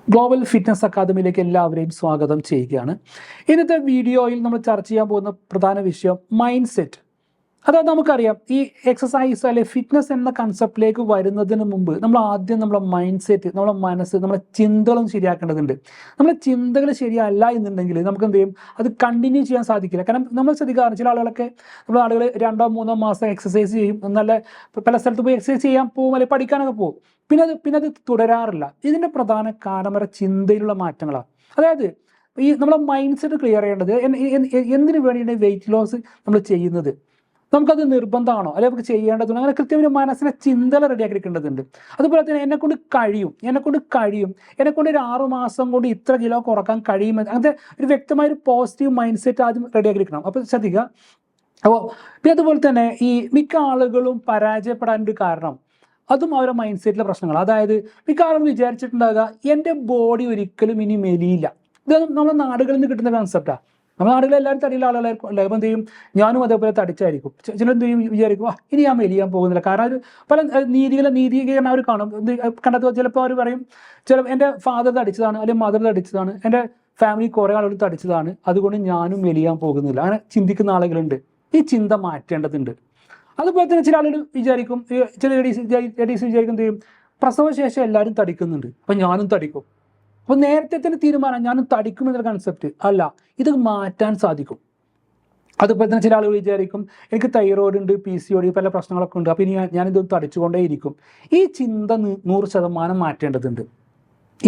Global fitness അക്കാദമിയിലേക്ക് എല്ലാവരെയും സ്വാഗതം ചെയ്യുകയാണ്. ഇന്നത്തെ വീഡിയോയിൽ നമ്മൾ ചർച്ച ചെയ്യാൻ പോകുന്ന പ്രധാന വിഷയം മൈൻഡ് സെറ്റ്. അതായത് നമുക്കറിയാം, ഈ എക്സസൈസ് അല്ലെ ഫിറ്റ്നസ് എന്ന കൺസെപ്റ്റിലേക്ക് വരുന്നതിന് മുമ്പ് നമ്മൾ ആദ്യം നമ്മുടെ മൈൻഡ് സെറ്റ്, നമ്മുടെ മനസ്സ്, നമ്മുടെ ചിന്തകളും ശരിയാക്കേണ്ടതുണ്ട്. നമ്മുടെ ചിന്തകൾ ശരിയല്ല എന്നുണ്ടെങ്കിൽ നമുക്ക് എന്ത് ചെയ്യും, അത് കണ്ടിന്യൂ ചെയ്യാൻ സാധിക്കില്ല. കാരണം നമ്മൾ ശ്രദ്ധിക്കാറ്, ചില ആളുകളൊക്കെ നമ്മൾ ആളുകൾ 2-3 മാസം എക്സസൈസ് ചെയ്യും, നല്ല പല സ്ഥലത്ത് പോയി എക്സസൈസ് ചെയ്യാൻ പോകും, അല്ലെങ്കിൽ പഠിക്കാനൊക്കെ പോകും, പിന്നെ അത് തുടരാറില്ല. ഇതിൻ്റെ പ്രധാന കാരണം അവരുടെ ചിന്തയിലുള്ള മാറ്റങ്ങളാണ്. അതായത് ഈ നമ്മളെ മൈൻഡ് സെറ്റ് ക്ലിയർ ചെയ്യേണ്ടത് എന്തിനു വേണ്ടിയാണ് വെയിറ്റ് ലോസ് നമ്മൾ ചെയ്യുന്നത്, നമുക്കത് നിർബന്ധമാണോ, അല്ലെങ്കിൽ നമുക്ക് ചെയ്യേണ്ടതുണ്ട്, അങ്ങനെ കൃത്യമായി മനസ്സിനെ ചിന്തകൾ റെഡിയാക്കി എടുക്കേണ്ടതുണ്ട്. അതുപോലെ തന്നെ എന്നെക്കൊണ്ട് കഴിയും, എന്നെക്കൊണ്ട് ഒരു 6 മാസം കൊണ്ട് ഇത്ര കിലോ കുറക്കാൻ കഴിയുമെന്ന്, അങ്ങനത്തെ ഒരു വ്യക്തമായ ഒരു പോസിറ്റീവ് മൈൻഡ് സെറ്റ് ആദ്യം റെഡിയാക്കി എടുക്കണം. അപ്പോൾ ശ്രദ്ധിക്കുക. അപ്പോൾ പിന്നെ അതുപോലെ തന്നെ ഈ മിക്ക ആളുകളും പരാജയപ്പെടാനൊരു കാരണം അതും അവരുടെ മൈൻഡ് സെറ്റിലെ പ്രശ്നങ്ങൾ. അതായത് മിക്ക ആളുകൾ വിചാരിച്ചിട്ടുണ്ടാകുക, എൻ്റെ ബോഡി ഒരിക്കലും ഇനി മെലിയില്ല. ഇത് നമ്മുടെ നാടുകളിൽ നിന്ന് കിട്ടുന്ന കൺസെപ്റ്റാണ്. നമ്മുടെ നാടുകളിൽ എല്ലാവരും തടിയുള്ള ആളുകളായിരിക്കും. എല്ലാവരും എന്ത് ചെയ്യും, ഞാനും അതേപോലെ തടിച്ചായിരിക്കും. ചിലരെന്ത് ചെയ്യും, വിചാരിക്കും ഇനി ഞാൻ മെലിയാൻ പോകുന്നില്ല. കാരണം ഒരു പല നീതീകരണം അവർ കാണും. കണ്ടെത്തുക, ചിലപ്പോൾ അവർ പറയും, എൻ്റെ ഫാദർ തടിച്ചതാണ്, അല്ലെങ്കിൽ മദർ തടിച്ചതാണ്, എൻ്റെ ഫാമിലി കുറേ ആളുകൾ തടിച്ചതാണ്, അതുകൊണ്ട് ഞാനും മെലിയാൻ പോകുന്നില്ല. അങ്ങനെ ചിന്തിക്കുന്ന ആളുകളുണ്ട്. ഈ ചിന്ത മാറ്റേണ്ടതുണ്ട്. അതുപോലെ തന്നെ ചില ആളുകൾ വിചാരിക്കും, ചില ലേഡീസ് വിചാരിക്കും, എന്ത് ചെയ്യും, പ്രസവശേഷം എല്ലാവരും തടിക്കുന്നുണ്ട്, അപ്പം ഞാനും തടിക്കും. അപ്പോൾ നേരത്തെ തന്നെ തീരുമാനം ഞാനും തടിക്കും എന്നൊരു കൺസെപ്റ്റ് അല്ല, ഇത് മാറ്റാൻ സാധിക്കും. അതുപോലെ തന്നെ ചില ആളുകൾ വിചാരിക്കും, എനിക്ക് തൈറോയിഡ് ഉണ്ട്, PCOD, പല പ്രശ്നങ്ങളൊക്കെ ഉണ്ട്, അപ്പോൾ ഇനി ഞാനിത് തടിച്ചുകൊണ്ടേയിരിക്കും. ഈ ചിന്ത 100% മാറ്റേണ്ടതുണ്ട്.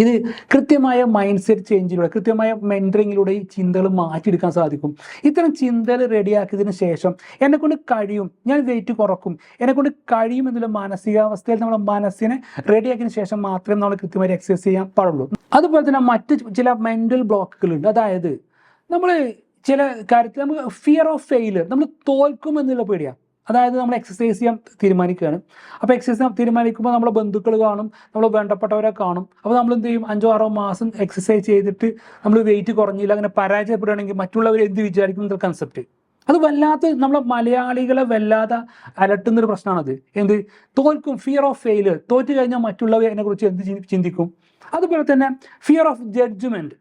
ഇത് കൃത്യമായ മൈൻഡ് സെറ്റ് ചേഞ്ചിലൂടെ, കൃത്യമായ മെൻറ്ററിങ്ങിലൂടെ ഈ ചിന്തകൾ മാറ്റിയെടുക്കാൻ സാധിക്കും. ഇത്തരം ചിന്തകൾ റെഡിയാക്കിയതിന് ശേഷം എന്നെക്കൊണ്ട് കഴിയും, ഞാൻ വെയിറ്റ് കുറക്കും, എന്നെക്കൊണ്ട് കഴിയും എന്നുള്ള മാനസികാവസ്ഥയിൽ നമ്മുടെ മനസ്സിനെ റെഡിയാക്കിയതിന് ശേഷം മാത്രമേ നമ്മൾ കൃത്യമായി എക്സസൈസ് ചെയ്യാൻ പാടുള്ളൂ. അതുപോലെ തന്നെ മറ്റ് ചില മെൻ്റൽ ബ്ലോക്കുകളുണ്ട്. അതായത് നമ്മൾ ചില കാര്യത്തിൽ നമുക്ക് ഫിയർ ഓഫ് ഫെയിലിയർ, നമ്മൾ തോൽക്കും എന്നുള്ള പേടിയാണ്. അതായത് നമ്മൾ എക്സസൈസ് ചെയ്യാൻ തീരുമാനിക്കുകയാണ്. അപ്പോൾ എക്സസൈസ് തീരുമാനിക്കുമ്പോൾ നമ്മളെ ബന്ധുക്കൾ കാണും, നമ്മൾ വേണ്ടപ്പെട്ടവരെ കാണും. അപ്പോൾ നമ്മൾ എന്ത് ചെയ്യും, 5-6 മാസം എക്സസൈസ് ചെയ്തിട്ട് നമ്മൾ വെയിറ്റ് കുറഞ്ഞില്ല, അങ്ങനെ പരാജയപ്പെടുകയാണെങ്കിൽ മറ്റുള്ളവർ എന്ത് വിചാരിക്കും എന്നൊരു കൺസെപ്റ്റ്. അത് വല്ലാത്ത നമ്മളെ മലയാളികളെ വല്ലാതെ അലട്ടുന്നൊരു പ്രശ്നമാണത്. എന്ത് തോൽക്കും, ഫിയർ ഓഫ് ഫെയിലിയർ, തോറ്റു കഴിഞ്ഞാൽ മറ്റുള്ളവർ അതിനെക്കുറിച്ച് എന്ത് ചിന്തിക്കും. അതുപോലെ തന്നെ ഫിയർ ഓഫ് ജഡ്ജ്മെൻറ്റ്,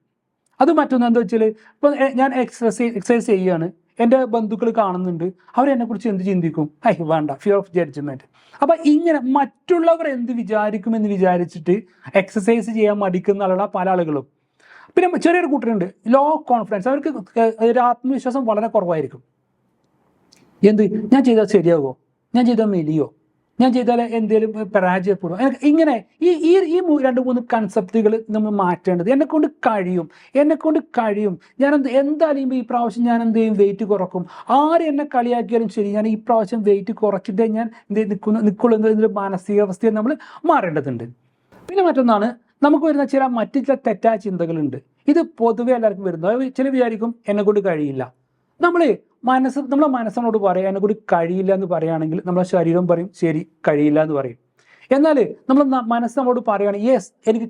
അത് മറ്റൊന്ന് എന്താ വെച്ചാൽ, ഇപ്പോൾ ഞാൻ എക്സസൈസ് ചെയ്യുകയാണ്, എൻ്റെ ബന്ധുക്കൾ കാണുന്നുണ്ട്, അവരെന്നെക്കുറിച്ച് എന്ത് ചിന്തിക്കും, വേണ്ട, ഫിയർ ഓഫ് ജഡ്ജ്മെൻറ്റ്. അപ്പോൾ ഇങ്ങനെ മറ്റുള്ളവർ എന്ത് വിചാരിക്കുമെന്ന് വിചാരിച്ചിട്ട് എക്സസൈസ് ചെയ്യാൻ മടിക്കുന്ന ആളുകളാണ് പല ആളുകളും. പിന്നെ ചെറിയൊരു കൂട്ടരുണ്ട്, ലോ കോൺഫിഡൻസ്, അവർക്ക് ഒരു ആത്മവിശ്വാസം വളരെ കുറവായിരിക്കും. എന്ത് ഞാൻ ചെയ്താൽ ശരിയാകുമോ, ഞാൻ ചെയ്താൽ മെലിയോ, ഞാൻ ചെയ്താൽ എന്തെങ്കിലും പരാജയപ്പെടുമോ, ഇങ്ങനെ ഈ 2-3 കൺസെപ്റ്റുകൾ നമ്മൾ മാറ്റേണ്ടത്. എന്നെക്കൊണ്ട് കഴിയും, ഞാൻ എന്തായാലും ഈ പ്രാവശ്യം ഞാൻ എന്ത് ചെയ്യും, വെയിറ്റ് കുറക്കും, ആര് എന്നെ കളിയാക്കിയാലും ശരി, ഞാൻ ഈ പ്രാവശ്യം വെയിറ്റ് കുറച്ചിട്ടേ ഞാൻ നിൽക്കുള്ളൂ എന്നതിൻ്റെ മാനസികാവസ്ഥയെ നമ്മൾ മാറേണ്ടതുണ്ട്. പിന്നെ മറ്റൊന്നാണ്, നമുക്ക് വരുന്ന മറ്റു ചില തെറ്റായ ചിന്തകളുണ്ട്. ഇത് പൊതുവെ എല്ലാവർക്കും വരുന്നത്. ചില വിചാരിക്കും എന്നെക്കൊണ്ട് കഴിയില്ല. നമ്മളെ മനസ്സിനോട് പറയാം എന്നെക്കൊണ്ട് കഴിയില്ല എന്ന് പറയുകയാണെങ്കിൽ നമ്മളെ ശരീരം പറയും ശരി, കഴിയില്ല എന്ന് പറയും. എന്നാൽ നമ്മൾ മനസ്സ് നമ്മളോട് പറയുകയാണ് യെസ് എനിക്ക്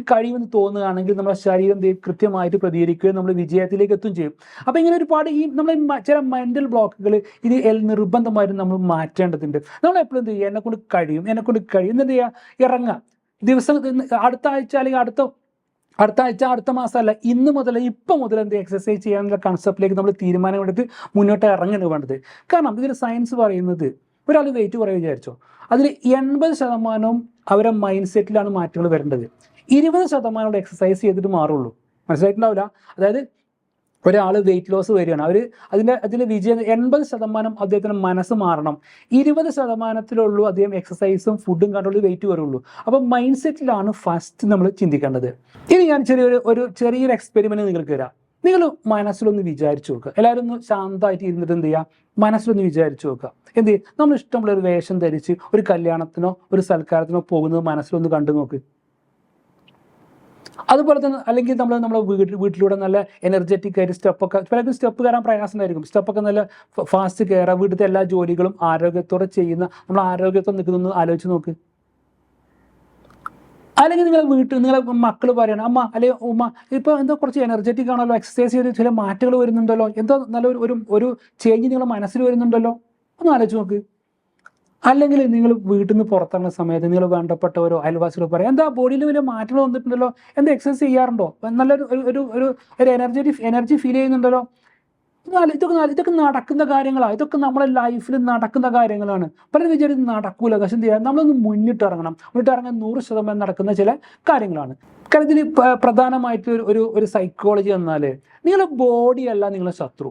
കഴിയുമെന്ന് തോന്നുകയാണെങ്കിൽ നമ്മളെ ശരീരം കൃത്യമായിട്ട് പ്രതികരിക്കുകയും നമ്മൾ വിജയത്തിലേക്ക് എത്തുകയും ചെയ്യും. അപ്പോൾ ഇങ്ങനെ ഒരുപാട് നമ്മൾ ചില മെൻ്റൽ ബ്ലോക്കുകൾ ഇത് നിർബന്ധമായിട്ടും നമ്മൾ മാറ്റേണ്ടതുണ്ട്. നമ്മൾ എപ്പോഴും എന്ത് ചെയ്യുക, എന്നെക്കൊണ്ട് കഴിയും എന്തെന്ത് ചെയ്യുക, ഇറങ്ങുക. ദിവസം അടുത്ത ആഴ്ച അല്ലെങ്കിൽ അടുത്ത മാസമല്ല, ഇപ്പം മുതൽ എന്ത് എക്സസൈസ് ചെയ്യാനുള്ള കൺസെപ്റ്റിലേക്ക് നമ്മൾ തീരുമാനമെടുത്ത് മുന്നോട്ട് ഇറങ്ങുകയാണ് വേണ്ടത്. കാരണം ഇതിൽ സയൻസ് പറയുന്നത്, ഒരാൾ വെയിറ്റ് കുറേ വിചാരിച്ചോ, അതിൽ 80% അവരുടെ മൈൻഡ് സെറ്റിലാണ് മാറ്റങ്ങൾ വരേണ്ടത്. 20% എക്സസൈസ് ചെയ്തിട്ട് മാറുള്ളൂ. മനസ്സിലായിട്ടുണ്ടാവില്ല. അതായത് ഒരാൾ വെയിറ്റ് ലോസ് വരികയാണ്, അതിൻ്റെ വിജയം 80% അദ്ദേഹത്തിന് മനസ്സ് മാറണം, 20%-ത്തിലുള്ളൂ അദ്ദേഹം എക്സസൈസും ഫുഡും കണ്ടുള്ള വെയിറ്റ് വരുള്ളൂ. അപ്പോൾ മൈൻഡ് സെറ്റിലാണ് ഫസ്റ്റ് നമ്മൾ ചിന്തിക്കേണ്ടത്. ഇനി ഞാൻ ചെറിയൊരു എക്സ്പെരിമെൻറ്റ് നിങ്ങൾക്ക് തരാം. നിങ്ങൾ മനസ്സിലൊന്ന് വിചാരിച്ചു നോക്കുക. എല്ലാവരും ഒന്ന് ശാന്തമായിട്ട് ഇരുന്നിട്ട് എന്ത് ചെയ്യുക, മനസ്സിലൊന്ന് വിചാരിച്ചു നോക്കുക. എന്ത് ചെയ്യും, നമ്മൾ ഇഷ്ടമുള്ള ഒരു വേഷം ധരിച്ച് ഒരു കല്യാണത്തിനോ ഒരു സൽക്കാരത്തിനോ പോകുന്നത് മനസ്സിലൊന്ന് കണ്ടു നോക്ക്. അതുപോലെ തന്നെ അല്ലെങ്കിൽ നമ്മളെ വീട്ടിലൂടെ നല്ല എനർജറ്റിക് ആയിട്ട് പലർക്കും സ്റ്റെപ്പ് കയറാൻ പ്രയാസമായിരിക്കും. സ്റ്റെപ്പൊക്കെ നല്ല ഫാസ്റ്റ് കയറാം. വീട്ടിലത്തെ എല്ലാ ജോലികളും ആരോഗ്യത്തോടെ ചെയ്യുന്ന, നമ്മൾ ആരോഗ്യത്തോടെ നിൽക്കുന്നൊന്ന് ആലോചിച്ച് നോക്ക്. അല്ലെങ്കിൽ നിങ്ങളെ മക്കൾ പറയണം, അമ്മ അല്ലെങ്കിൽ ഉമ്മ ഇപ്പോൾ എന്തോ കുറച്ച് എനർജറ്റിക് ആണല്ലോ, എക്സസൈസ് ചെയ്ത് ചില മാറ്റങ്ങൾ വരുന്നുണ്ടല്ലോ, എന്തോ നല്ലൊരു ചേഞ്ച് നിങ്ങളുടെ മനസ്സിൽ വരുന്നുണ്ടല്ലോ, ഒന്ന് ആലോചിച്ച് നോക്ക്. അല്ലെങ്കിൽ നിങ്ങൾ വീട്ടിൽ നിന്ന് പുറത്തിറങ്ങുന്ന സമയത്ത് നിങ്ങൾ വേണ്ടപ്പെട്ടവരോ അയൽവാസികളോ പറയാം എന്താ ബോഡിയിൽ വലിയ മാറ്റങ്ങൾ വന്നിട്ടുണ്ടല്ലോ, എന്താ എക്സസൈസ് ചെയ്യാറുണ്ടോ, നല്ലൊരു ഒരു ഒരു ഒരു എനർജി ഫീൽ ചെയ്യുന്നുണ്ടല്ലോ. ഇതൊക്കെ നടക്കുന്ന കാര്യങ്ങളാണ്, ഇതൊക്കെ നമ്മളെ ലൈഫിൽ നടക്കുന്ന കാര്യങ്ങളാണ്. പലരും വിചാരിച്ച് നടക്കൂല, പക്ഷെ എന്ത് ചെയ്യാം, നമ്മളൊന്ന് മുന്നിട്ടിറങ്ങാൻ 100% നടക്കുന്ന ചില കാര്യങ്ങളാണ്. കാരണം ഇതിൽ പ്രധാനമായിട്ട് ഒരു സൈക്കോളജി എന്നാൽ നിങ്ങളുടെ ബോഡിയല്ല നിങ്ങളുടെ ശത്രു,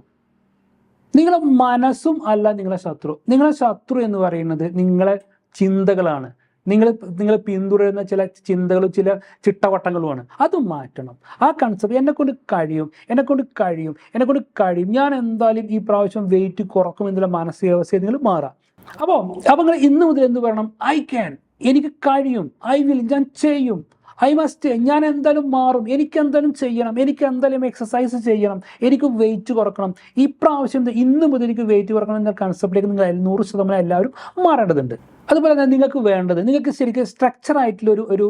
നിങ്ങളുടെ മനസ്സും അല്ല നിങ്ങളുടെ ശത്രു. നിങ്ങളുടെ ശത്രു എന്ന് പറയുന്നത് നിങ്ങളെ ചിന്തകളാണ്, നിങ്ങൾ പിന്തുടരുന്ന ചില ചിന്തകളും ചില ചിട്ടവട്ടങ്ങളുമാണ്. അത് മാറ്റണം. ആ കൺസെപ്റ്റ് എന്നെക്കൊണ്ട് കഴിയും, ഞാൻ എന്തായാലും ഈ പ്രാവശ്യം വെയിറ്റ് കുറക്കും എന്നുള്ള മാനസികാവസ്ഥയിൽ നിങ്ങൾ മാറാം. അപ്പോൾ നിങ്ങൾ ഇന്ന് മുതൽ എന്ത് പറയണം, ഐ ക്യാൻ, എനിക്ക് കഴിയും, ഐ വിൽ, ഞാൻ ചെയ്യും, ഐ മസ്റ്റ്, ഞാൻ എന്തായാലും മാറും, എനിക്ക് എന്തായാലും ചെയ്യണം, എനിക്ക് എന്തായാലും എക്സസൈസ് ചെയ്യണം, എനിക്ക് വെയിറ്റ് കുറക്കണം, ഈ പ്രാവശ്യം ഇന്ന് മുതൽ എനിക്ക് വെയിറ്റ് കുറക്കണം എന്ന കൺസെപ്റ്റിലേക്ക് നിങ്ങൾ 100% എല്ലാവരും മാറേണ്ടതുണ്ട്. അതുപോലെ തന്നെ നിങ്ങൾക്ക് വേണ്ടത്, നിങ്ങൾക്ക് ശരിക്കും സ്ട്രക്ചർ ആയിട്ടുള്ള ഒരു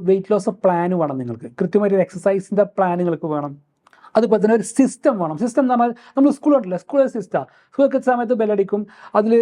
വെയിറ്റ് ലോസ് പ്ലാൻ വേണം. നിങ്ങൾക്ക് കൃത്യമായിട്ടൊരു എക്സസൈസിൻ്റെ പ്ലാൻ നിങ്ങൾക്ക് വേണം. അതുപോലെ തന്നെ ഒരു സിസ്റ്റം വേണം. സിസ്റ്റം എന്ന് പറഞ്ഞാൽ നമ്മൾ സ്കൂളിലോട്ടില്ല, സ്കൂളിൽ സിസ്റ്റമാണ്. സ്കൂളൊക്കെ സമയത്ത് ബെല്ലടിക്കും, അതിൽ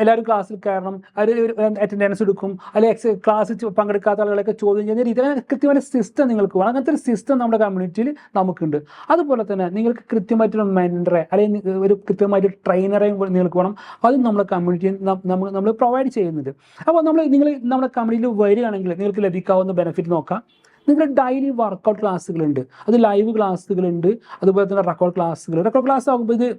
എല്ലാവരും ക്ലാസ്സിൽ കയറണം, അതിൽ അറ്റൻഡൻസ് എടുക്കും, അല്ലെങ്കിൽ ക്ലാസ്സിൽ പങ്കെടുക്കാത്ത ആളുകളൊക്കെ ചോദ്യം ചെയ്യുന്ന രീതിയിൽ കൃത്യമായ സിസ്റ്റം നിങ്ങൾക്ക് വേണം. അങ്ങനത്തെ ഒരു സിസ്റ്റം നമ്മുടെ കമ്മ്യൂണിറ്റിയിൽ നമുക്കുണ്ട്. അതുപോലെ തന്നെ നിങ്ങൾക്ക് കൃത്യമായിട്ടൊരു മെൻറ്ററെ അല്ലെങ്കിൽ ഒരു കൃത്യമായിട്ട് ട്രെയിനറെയും നിങ്ങൾക്ക് വേണം. അതും നമ്മുടെ കമ്മ്യൂണിറ്റിയിൽ നമ്മൾ പ്രൊവൈഡ് ചെയ്യുന്നുണ്ട്. അപ്പോൾ നിങ്ങൾ നമ്മുടെ കമ്മ്യൂണിറ്റിയിൽ വരികയാണെങ്കിൽ നിങ്ങൾക്ക് ലഭിക്കാവുന്ന ബെനിഫിറ്റ് നോക്കാം. നിങ്ങൾ ഡെയിലി വർക്കൗട്ട് ക്ലാസ്സുകളുണ്ട്, അത് ലൈവ് ക്ലാസ്സുകളുണ്ട്, അതുപോലെ തന്നെ റെക്കോർഡ് ക്ലാസ് ആകുമ്പോൾ ഇത്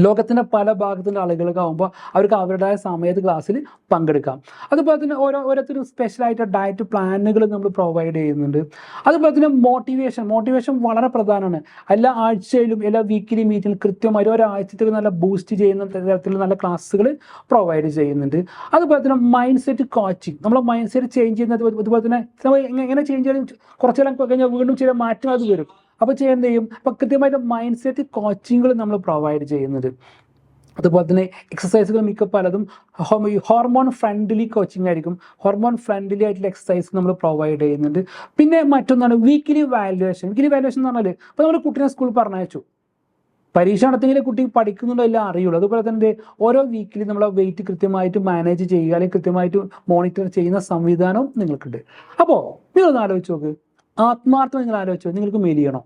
ലോകത്തിൻ്റെ പല ഭാഗത്തുള്ള ആളുകൾക്ക് ആകുമ്പോൾ അവർക്ക് അവരുടേതായ സമയത്ത് ക്ലാസ്സിൽ പങ്കെടുക്കാം. അതുപോലെ തന്നെ ഓരോരുത്തരും സ്പെഷ്യലായിട്ട് ഡയറ്റ് പ്ലാനുകൾ നമ്മൾ പ്രൊവൈഡ് ചെയ്യുന്നുണ്ട്. അതുപോലെ തന്നെ മോട്ടിവേഷൻ വളരെ പ്രധാനമാണ്. എല്ലാ ആഴ്ചയിലും എല്ലാ വീക്കിലി മീറ്റിലും കൃത്യമായി ഒരാഴ്ചത്തേക്ക് നല്ല ബൂസ്റ്റ് ചെയ്യുന്ന തരത്തിലുള്ള നല്ല ക്ലാസ്സുകൾ പ്രൊവൈഡ് ചെയ്യുന്നുണ്ട്. അതുപോലെ തന്നെ മൈൻഡ് സെറ്റ് കോച്ചിങ്, നമ്മളെ മൈൻഡ് സെറ്റ് ചേഞ്ച് ചെയ്യുന്നത്. അതുപോലെ തന്നെ നമ്മൾ എങ്ങനെ ചേഞ്ച് ചെയ്താലും കുറച്ചെല്ലാം കഴിഞ്ഞാൽ വീണ്ടും ചില മാറ്റം അത് വരും. അപ്പോൾ എന്ത് ചെയ്യും, അപ്പോൾ കൃത്യമായിട്ട് മൈൻഡ് സെറ്റ് കോച്ചിങ്ങുകൾ നമ്മൾ പ്രൊവൈഡ് ചെയ്യുന്നത്. അതുപോലെ തന്നെ എക്സസൈസുകൾ മിക്ക പലതും ഹോർമോൺ ഫ്രണ്ട്ലി കോച്ചിങ് ആയിരിക്കും. ഹോർമോൺ ഫ്രണ്ട്ലി ആയിട്ടുള്ള എക്സസൈസ് നമ്മൾ പ്രൊവൈഡ് ചെയ്യുന്നുണ്ട്. പിന്നെ മറ്റൊന്നാണ് വീക്കിലി വാല്യുവേഷൻ എന്ന് പറഞ്ഞാൽ, ഇപ്പോൾ നമ്മൾ കുട്ടീനെ സ്കൂളിൽ പറഞ്ഞയച്ചു, പരീക്ഷ നടത്തിയെങ്കിൽ കുട്ടി പഠിക്കുന്നുണ്ടോ എല്ലാം അറിയുള്ളൂ. അതുപോലെ തന്നെ ഓരോ വീക്കിലും നമ്മളെ വെയിറ്റ് കൃത്യമായിട്ട് മാനേജ് ചെയ്യുക അല്ലെങ്കിൽ കൃത്യമായിട്ട് മോണിറ്റർ ചെയ്യുന്ന സംവിധാനവും നിങ്ങൾക്കുണ്ട്. അപ്പോൾ നിങ്ങളൊന്ന് ആലോചിച്ച് നോക്ക്, ആത്മാർത്ഥം നിങ്ങൾ ആലോചിച്ചോ, നിങ്ങൾക്ക് മെലിയണോ?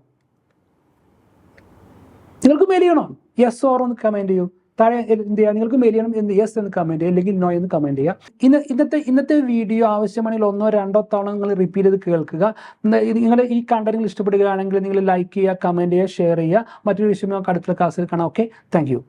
യെസ് ഓർ ഒന്ന് കമൻറ്റ് ചെയ്യൂ. താഴെ എന്ത് ചെയ്യുക, നിങ്ങൾക്ക് മെലിയണം എന്ന് യെസ് എന്ന് കമൻറ്റ് ചെയ്യുക, അല്ലെങ്കിൽ നോ എന്ന് കമൻറ്റ് ചെയ്യുക. ഇന്നത്തെ വീഡിയോ ആവശ്യമാണെങ്കിൽ 1-2 തവണ നിങ്ങൾ റിപ്പീറ്റ് ചെയ്ത് കേൾക്കുക. നിങ്ങൾ ഈ കണ്ടന്റ് ഇഷ്ടപ്പെടുകയാണെങ്കിൽ നിങ്ങൾ ലൈക്ക് ചെയ്യുക, കമൻറ്റ് ചെയ്യുക, ഷെയർ ചെയ്യുക. മറ്റൊരു വിഷയം നമുക്ക് അടുത്ത ക്ലാസ്സിൽ കാണാം. Okay, thank you.